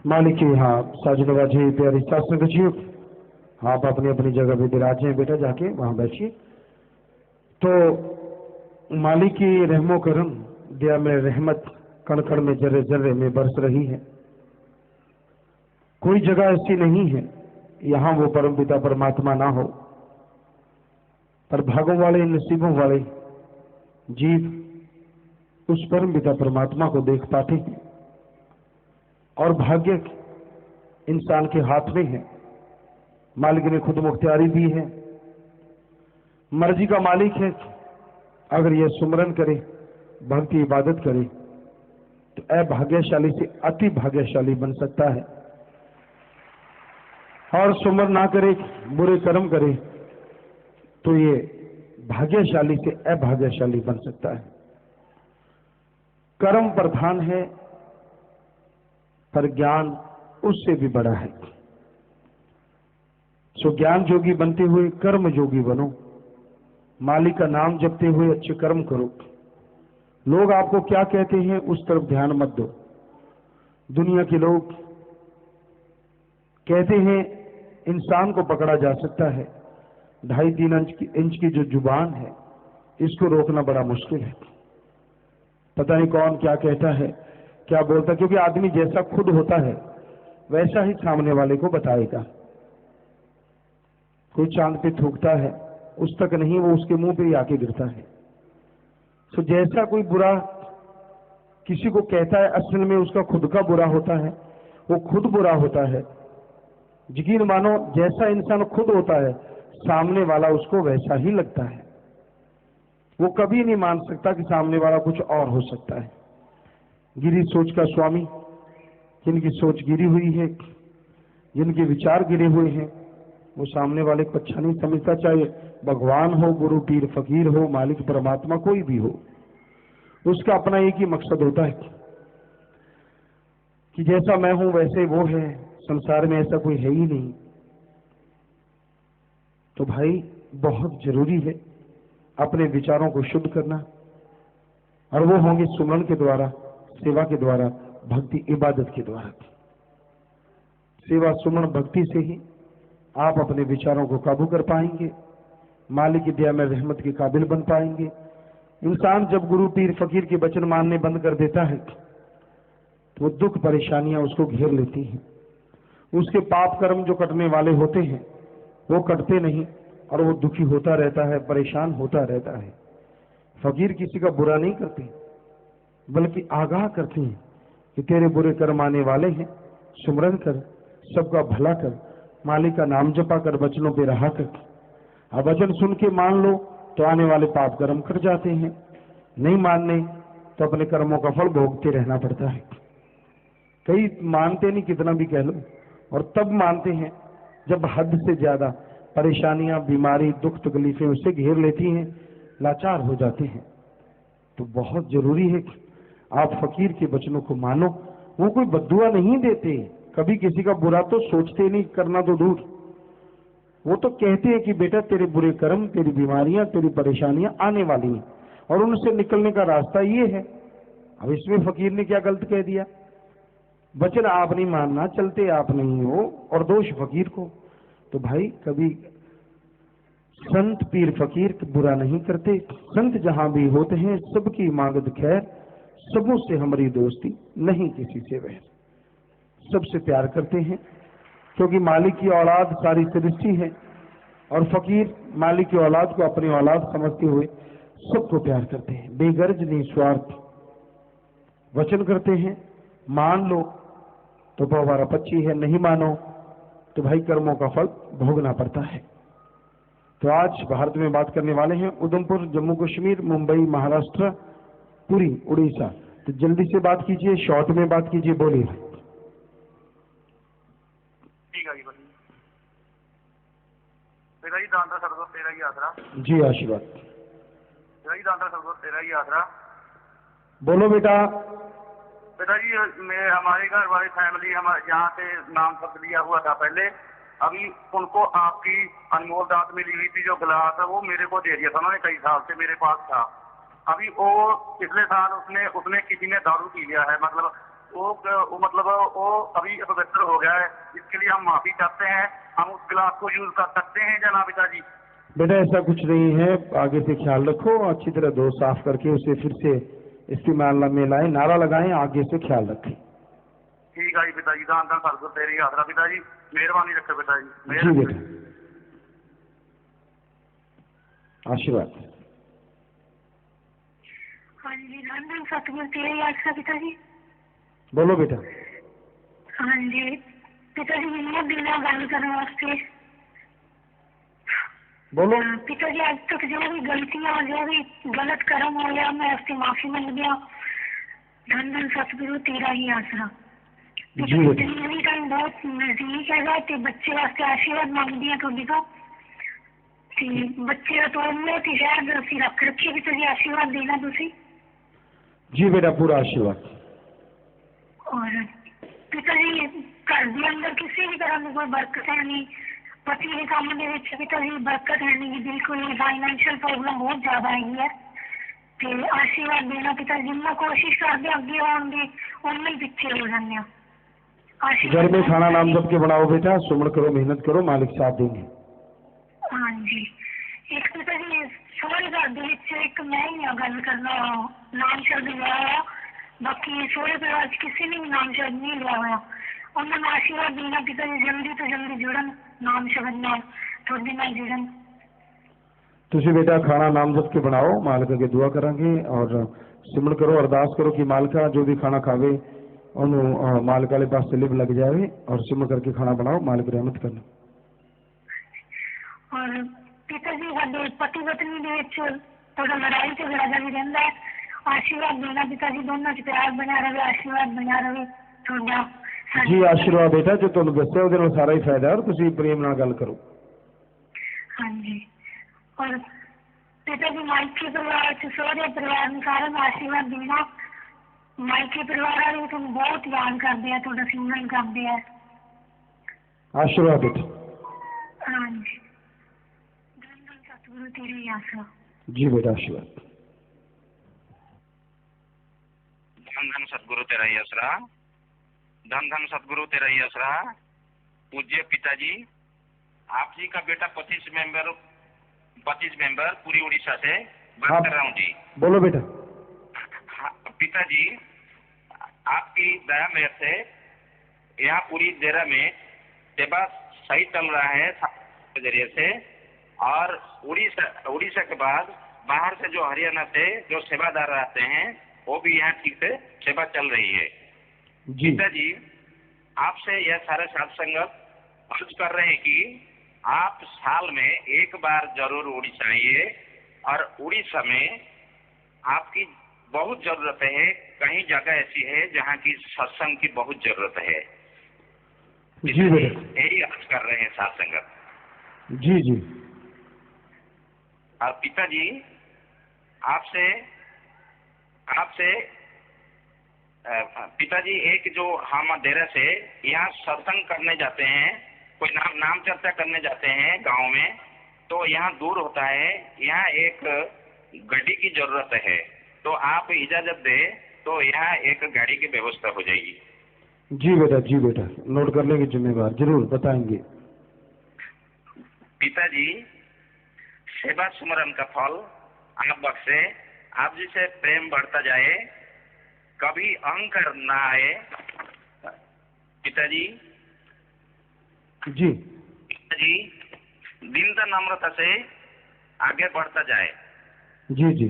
मालिक के यहाँ साजनवाजी प्यारी शास्त्र बचियो, आप अपनी अपनी जगह पे विराज हैं बेटा, जाके वहां बैठिए। तो मालिक की रहमो करम दया में रहमत कण कण में जर्रे जर्रे में बरस रही है। कोई जगह ऐसी नहीं है यहाँ वो परम पिता परमात्मा ना हो, पर भागों वाले नसीबों वाले जीव उस परम पिता परमात्मा को देख पाते हैं। और भाग्य इंसान के हाथ में है। मालिक ने खुद मुख्तियारी दी है, मर्जी का मालिक है। अगर यह सुमरन करे, भक्ति इबादत करे तो अभाग्यशाली से अति भाग्यशाली बन सकता है। और सुमर ना करे, बुरे कर्म करे तो ये भाग्यशाली से अभाग्यशाली बन सकता है। कर्म प्रधान है, पर ज्ञान उससे भी बड़ा है। सो ज्ञान जोगी बनते हुए कर्म जोगी बनो। मालिक का नाम जपते हुए अच्छे कर्म करो। लोग आपको क्या कहते हैं उस तरफ ध्यान मत दो। दुनिया के लोग कहते हैं इंसान को पकड़ा जा सकता है, 2.5-3 इंच की जो जुबान है इसको रोकना बड़ा मुश्किल है। पता नहीं कौन क्या कहता है, क्या बोलता, क्योंकि आदमी जैसा खुद होता है वैसा ही सामने वाले को बताएगा। कोई चांद पे थूकता है, उस तक नहीं, वो उसके मुंह पे ही आके गिरता है। तो जैसा कोई बुरा किसी को कहता है, असल में उसका खुद का बुरा होता है, वो खुद बुरा होता है। यकीन मानो जैसा इंसान खुद होता है सामने वाला उसको वैसा ही लगता है। वो कभी नहीं मान सकता कि सामने वाला कुछ और हो सकता है। गिरी सोच का स्वामी, जिनकी सोच गिरी हुई है, जिनके विचार गिरे हुए हैं, वो सामने वाले को अच्छा नहीं समझता। चाहे भगवान हो, गुरु पीर फकीर हो, मालिक परमात्मा कोई भी हो, उसका अपना एक ही मकसद होता है कि जैसा मैं हूं वैसे वो है, संसार में ऐसा कोई है ही नहीं। तो भाई बहुत जरूरी है अपने विचारों को शुद्ध करना, और वो होंगे सुमरन के द्वारा, सेवा के द्वारा, भक्ति इबादत के द्वारा। सेवा सुमन भक्ति से ही आप अपने विचारों को काबू कर पाएंगे, मालिक की दया में रहमत के काबिल बन पाएंगे। इंसान जब गुरु पीर फकीर के वचन मानने बंद कर देता है तो वो दुख परेशानियां उसको घेर लेती हैं। उसके पाप कर्म जो कटने वाले होते हैं वो कटते नहीं, और वो दुखी होता रहता है, परेशान होता रहता है। फकीर किसी का बुरा नहीं करते, बल्कि आगाह करते हैं कि तेरे बुरे कर्म आने वाले हैं, सुमरन कर, सबका भला कर, मालिक का नाम जपा कर, वचनों पे रहा कर। अब वचन सुन के मान लो तो आने वाले पाप कर्म कट जाते हैं, नहीं मानने तो अपने कर्मों का फल भोगते रहना पड़ता है। कई मानते नहीं, कितना भी कह लो, और तब मानते हैं जब हद से ज्यादा परेशानियां, बीमारी, दुख तकलीफें उसे घेर लेती हैं, लाचार हो जाते हैं। तो बहुत जरूरी है कि आप फकीर के वचनों को मानो। वो कोई बद्दुआ नहीं देते, कभी किसी का बुरा तो सोचते नहीं, करना तो दूर। वो तो कहते हैं कि बेटा तेरे बुरे कर्म, तेरी बीमारियां, तेरी परेशानियां आने वाली हैं, और उनसे निकलने का रास्ता ये है। अब इसमें फकीर ने क्या गलत कह दिया? वचन आप नहीं मानना, चलते आप नहीं हो, और दोष फकीर को। तो भाई कभी संत पीर फकीर बुरा नहीं करते। संत जहां भी होते हैं सबकी मांगत खैर, सबों से हमारी दोस्ती, नहीं किसी से वैर। सबसे प्यार करते हैं, क्योंकि मालिक की औलाद सारी सृष्टि है, और फकीर मालिक की औलाद को अपनी औलाद समझते हुए सबको प्यार करते हैं। बेगर्ज निस्वार्थ वचन करते हैं, मान लो तो बहुवारा पच्ची है, नहीं मानो तो भाई कर्मों का फल भोगना पड़ता है। तो आज भारत में बात करने वाले हैं उधमपुर, जम्मू कश्मीर, मुंबई, महाराष्ट्र, पुरी, उड़ीसा। तो जल्दी से बात कीजिए, शॉर्ट में बात कीजिए, बोलिए। ठीक है बेटा जी, दांता सर्वत तेरा ही आसरा। जी आशीर्वाद। बेटा जी दांता सर्वत तेरा ही आसरा। बोलो बेटा। बेटा जी मैं हमारे घर वाली फैमिली हमारे यहाँ से नाम पत्र लिया हुआ था पहले, अभी उनको आपकी अनमोल दात मिली हुई थी, जो गिलास है वो मेरे को दे दिया था उन्होंने, कई साल से मेरे पास था। अभी वो पिछले साल उसने किसी ने दारू पी लिया है, मतलब वो मतलब वो अभी अपवित्र हो गया है, इसके लिए हम माफी चाहते हैं। हम उस गिलास को यूज कर सकते हैं जनाब पिताजी? बेटा ऐसा कुछ नहीं है, आगे से ख्याल रखो, अच्छी तरह धो साफ करके उसे फिर से इस्तेमाल में लाएं, नारा लगाएं, आगे से ख्याल रखें। ठीक है जी पिताजी, दान दान सतगुरु तेरी आसरा पिताजी, मेहरबानी रखे पिताजी। जी बेटा, आशीर्वाद। हाँ जी, दान दान सतगुरु तेरी आसरा पिताजी। बोलो बेटा। हाँ जी पिताजी, मैं बिना गल करने वास्ते बोलो। पिताजी, आज तक जो भी गलतियां, जो भी गलत कर्म हो गया, मैं उसकी माफी मांग दिया। धन धन सतगुरु तेरा ही आसरा। जी बेटा। डिलीवरी टाइम बहुत नजदीक है ते बच्चे वास्ते आशीर्वाद मांगदी है थोड़ी का ते बच्चे का तोड़ने ते शायद असि रख रखिए पिताजी, आशीर्वाद देना तुसी। जी बेटा, पूरा आशीर्वाद। और पिताजी, घर के अंदर किसी भी तरह की कोई बरकत है नहीं, पति के काम ਦੇ ਵਿੱਚ पिताजी बरकत है नहीं, बिल्कुल नहीं। फाइनेंशियल प्रॉब्लम बहुत ज्यादा है ते आशीर्वाद देना पिताजी। जिन्ना कोशिश करते अगे आने की उन्ना ही पीछे हो जाने। घर में खाना नाम जप के बनाओ बेटा, सुमन करो, मेहनत करो, मालिक साथ देंगे। हाँ जी, एक पिताजी सोहरे घर ਦੇ ਵਿੱਚ एक मैं ही गल करना नाम शब्द लिया हुआ, बाकी सोहरे परिवार किसी ने भी नाम शब्द नहीं लिया हुआ। उन्होंने आशीर्वाद देना पिताजी, जल्दी तो जल्दी जुड़न नाम शब्द नाल, थोड़े नाल जुड़न। तुझे बेटा खाना नाम जप के बनाओ, मालिक अगे दुआ करांगे और सिमरन करो, अरदास करो कि मालिका जो भी खाना खावे उन्होंने मालिक वाले पास से लिप लग जाए, और सिमरन करके खाना बनाओ, मालिक रहमत करना। और पिताजी, साडे पति पत्नी दे विच थोड़ा लड़ाई झगड़ा भी रहता है, आशीर्वाद देना पिताजी, दोनों च प्यार बना रहे, आशीर्वाद बना रहे थोड़ा। जी आशीर्वाद बेटा, जो तुहानू दस्सिया ਉਹਦੇ ਨਾਲ सारा ही फायदा है, और तुसी प्रेम नाल गल करो। हाँ जी, और पिताजी माइके परिवार च सोहरे परिवार में सारे आशीर्वाद देना। माइके परिवार वाले तुम बहुत याद करते हैं, थोड़ा सिमरन करते हैं। आशीर्वाद बेटा। हाँ जी, धन धन सतगुरु तेरी आसरा। जी बेटा, आशीर्वाद। धन धन सतगुरु तेरा ही आसरा, धन धन सतगुरु तेरा ही आसरा। पूज्य पिताजी, आप जी का बेटा 25 मेंबर पूरी उड़ीसा से बात कर रहा हूँ जी। बोलो बेटा। हाँ, पिताजी आपकी दया मेहर से यहाँ पूरी डेरा में सेवा सही चल रहा है के जरिए से, और उड़ीसा के बाद बाहर से जो हरियाणा से जो सेवादार रहते हैं वो भी यहाँ ठीक से सेवा चल रही है। जी पिताजी, आपसे यह सारे साथ संगत अर्ज कर रहे हैं कि आप साल में एक बार जरूर उड़ीसा आइए, और उड़ीसा में आपकी बहुत जरूरत है। कई जगह ऐसी है जहाँ की सत्संग की बहुत जरूरत है। जी बेटा, यही अर्ज कर रहे हैं साथ संगत। जी जी। और पिताजी, आपसे पिताजी, एक जो हम डेरा से यहाँ सत्संग करने जाते हैं, कोई नाम चर्चा करने जाते हैं गांव में, तो यहाँ दूर होता है, यहाँ एक गाड़ी की जरूरत है, तो आप इजाजत दे तो यहाँ एक गाड़ी की व्यवस्था हो जाएगी। जी बेटा, नोट कर लेंगे, जिम्मेवार, जरूर बताएंगे। पिताजी, सेवा सुमरन का फल आप बख्शे, आप जी से प्रेम बढ़ता जाए, कभी अहंकार ना आए। पिताजी जी। पिताजी, दीनता नम्रता से आगे बढ़ता जाए। जी जी।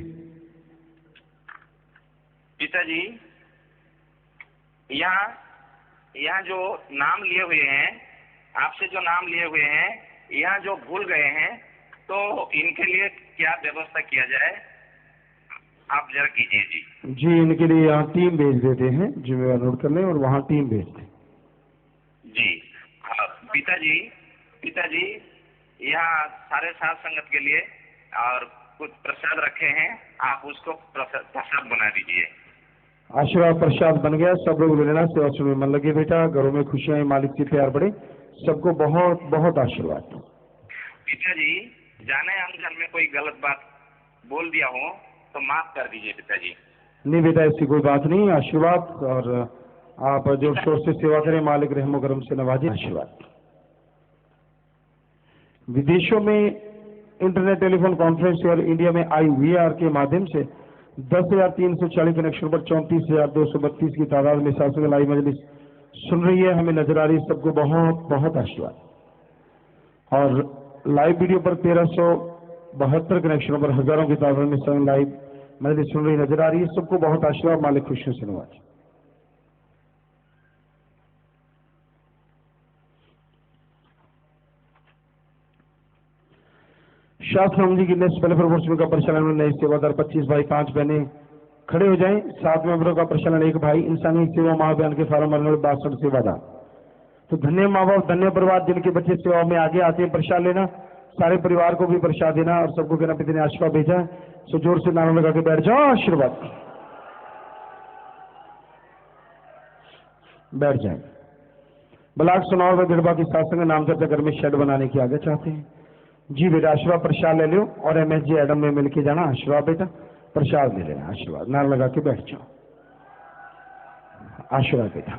पिताजी, यहाँ जो नाम लिए हुए हैं, आपसे जो नाम लिए हुए हैं, यहाँ जो भूल गए हैं, तो इनके लिए क्या व्यवस्था किया जाए, आप जरा कीजिए जी। जी, इनके लिए यहाँ टीम भेज देते हैं, जिम्मेवार नोट कर लें, और वहाँ टीम भेज दें। जी। पिताजी, यहाँ सारे साथ संगत के लिए और कुछ प्रसाद रखे हैं, आप उसको प्रसाद बना दीजिए। आशीर्वाद प्रसाद बन गया, सब लोग लेना, सेवा में मन लगे बेटा, घरों में खुशियां, मालिक से प्यार बढ़े, सबको बहुत बहुत आशीर्वाद। पिताजी, जाने अनजाने में कोई गलत बात बोल दिया हो तो माफ कर दीजिए पिताजी। नहीं बेटा, ऐसी कोई बात नहीं, आशीर्वाद और आप जोर शोर से सेवा करें, मालिक रहमो करम से नवाजे। आशीर्वाद। विदेशों में इंटरनेट टेलीफोन कॉन्फ्रेंस और इंडिया में IVR के माध्यम से 10,340 कनेक्शन पर 34,232 की तादाद में सासंग लाइव मजलिस सुन रही है, हमें नजर आ रही है। सबको बहुत बहुत आशीर्वाद। और लाइव वीडियो पर 1372 कनेक्शनों पर हजारों की तादाद में संग लाइव मजलिस सुन रही नजर आ रही है। सबको बहुत आशीर्वाद, मालिक खुशियों से नवाजे। शास्त्र जी की नेक्स्ट पहले प्रमोशन का प्रचलन में नए सेवादार 25 भाई 5 बहने खड़े हो जाएं। 7 मेंबरों का प्रचलन 1 भाई इंसानी सेवा महाअभियान के फार्म 62 सेवादार। तो धन्य माँ बाप, धन्य परिवार जिनके बच्चे सेवा में आगे आते हैं। प्रसाद लेना, सारे परिवार को भी प्रसाद देना और सबको कहना पिता ने आशीर्वाद भेजा। सो जोर से नारा लगा के बैठ जाओ, आशीर्वाद बैठ जाए। ब्लाक सुनाव में गिरबा की सासंग नाम चर्चा घर में शेड बनाने की आगे चाहते हैं जी। बेटा आशीर्वाद प्रसाद ले लो और MSG एडम में मिलके जाना। आशीर्वाद बेटा, प्रसाद ले लेना। आशीर्वाद नारा लगा के बैठ जाओ। आशीर्वाद बेटा।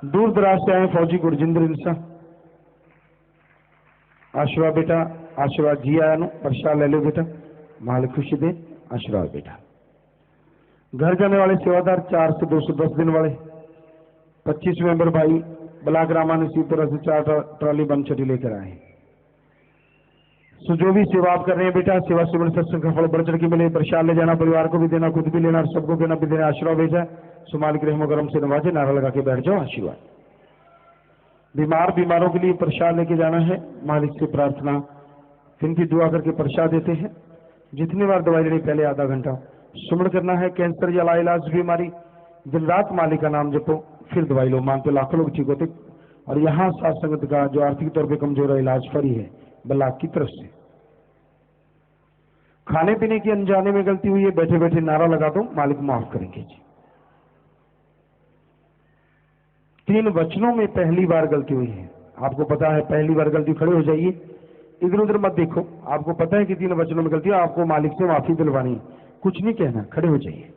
दूर दराज से आए फौजी गुरजिंदर इंसान। आशीर्वाद बेटा, आशीर्वाद जी आया नो, प्रसाद ले लो बेटा, मालिक खुशी दे। आशीर्वाद बेटा। घर जाने वाले सेवादार 4 से 210 दिन वाले 25 मेंबर भाई ब्लाक रामानी इसी तरह से 4 ट्रॉली बम छठी लेकर आए। सो जो भी सेवा आप कर रहे हैं बेटा, सेवा सुमन सत्संग का फल बढ़ चढ़ के मिले। प्रसाद ले जाना, परिवार को भी देना, खुद भी लेना और सबको कहना भी देना। आशीर्वाद भेजा। सो मालिक रहमो करम से नवाजे। नारा लगा के बैठ जाओ। आशीर्वाद। बीमारों के लिए प्रसाद लेके जाना है। मालिक से प्रार्थना इनकी दुआ करके प्रसाद देते हैं। जितनी बार दवाई लेनी पहले आधा घंटा सुमन करना है। कैंसर या लाइलाज बीमारी दिन रात मालिक का नाम जपो, फिर दवाई लो। मानते लाखों लोग ठीक होते। और यहाँ साथ संगत का जो आर्थिक तौर पर कमजोर है, इलाज फ्री है ब्लाक की तरफ से। खाने पीने की अनजाने में गलती हुई है, बैठे बैठे नारा लगा दो, मालिक माफ करेंगे जी। 3 वचनों में पहली बार गलती हुई है। आपको पता है पहली बार गलती, खड़े हो जाइए, इधर उधर मत देखो। आपको पता है कि 3 वचनों में गलती है, आपको मालिक से माफी दिलवानी है, कुछ नहीं कहना, खड़े हो जाइए।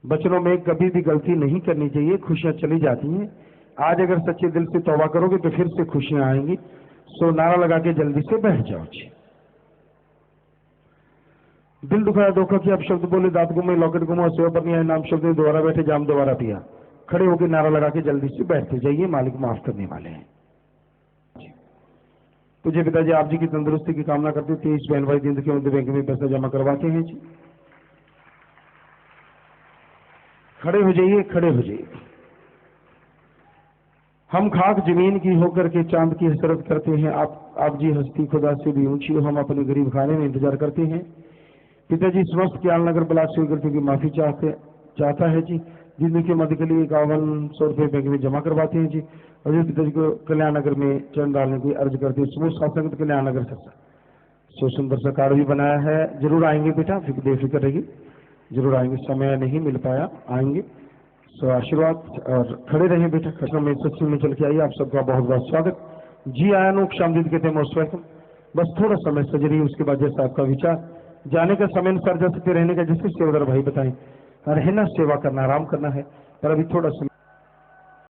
वचनों में कभी भी गलती नहीं करनी चाहिए, खुशियां चली जाती हैं। आज अगर सच्चे दिल से तौबा करोगे तो फिर से खुशियां आएंगी। सो नारा लगा के जल्दी से बैठ जाओ जी। दिल दुखाया धोखा किया, अब शब्द बोले दांत गुमे, लॉकेट गुमा, सेवा पर नहीं आए नाम शब्द ने, दोबारा बैठे जाम दोबारा पिया। खड़े होकर नारा लगा के जल्दी से बैठते जाइए, मालिक माफ करने वाले हैं। तुझे पिताजी आप जी की तंदुरुस्ती की कामना करते। 23 बहन भाई दिन के मध्य बैंक में पैसा जमा करवाते हैं जी। खड़े हो जाइए, खड़े हो जाइए। हम खाक जमीन की होकर के चांद की हसरत करते हैं। आप जी हस्ती खुदा से भी ऊंची हो, हम अपने गरीब खाने में इंतजार करते हैं। पिताजी समस्त क्याल नगर ब्लाक से गलतियों की माफी चाहता है जी। जिंदगी के मध्य के लिए 5100 रुपये बैंक में जमा करवाते हैं जी। और पिताजी को कल्याण नगर में चरण डालने की अर्ज करते हैं। समूह सात कल्याण नगर से सो सुंदर सा कार्ड भी बनाया है। जरूर आएंगे बेटा, बेफिक्र रहिए, जरूर आएंगे। समय नहीं मिल पाया, आएंगे। सो आशीर्वाद। और खड़े रहिए बेटा, खत्म में सत्संग में चल के आइए। आप सबका बहुत बहुत स्वागत जी। आया नो शामदीद कहते हैं मोस्ट वेलकम। बस थोड़ा समय सज रही है, उसके बाद जैसा आपका विचार। जाने का समय अनुसार जा सकते, रहने का जैसे सेवादार भाई बताएं, रहना सेवा करना आराम करना है, पर अभी थोड़ा समय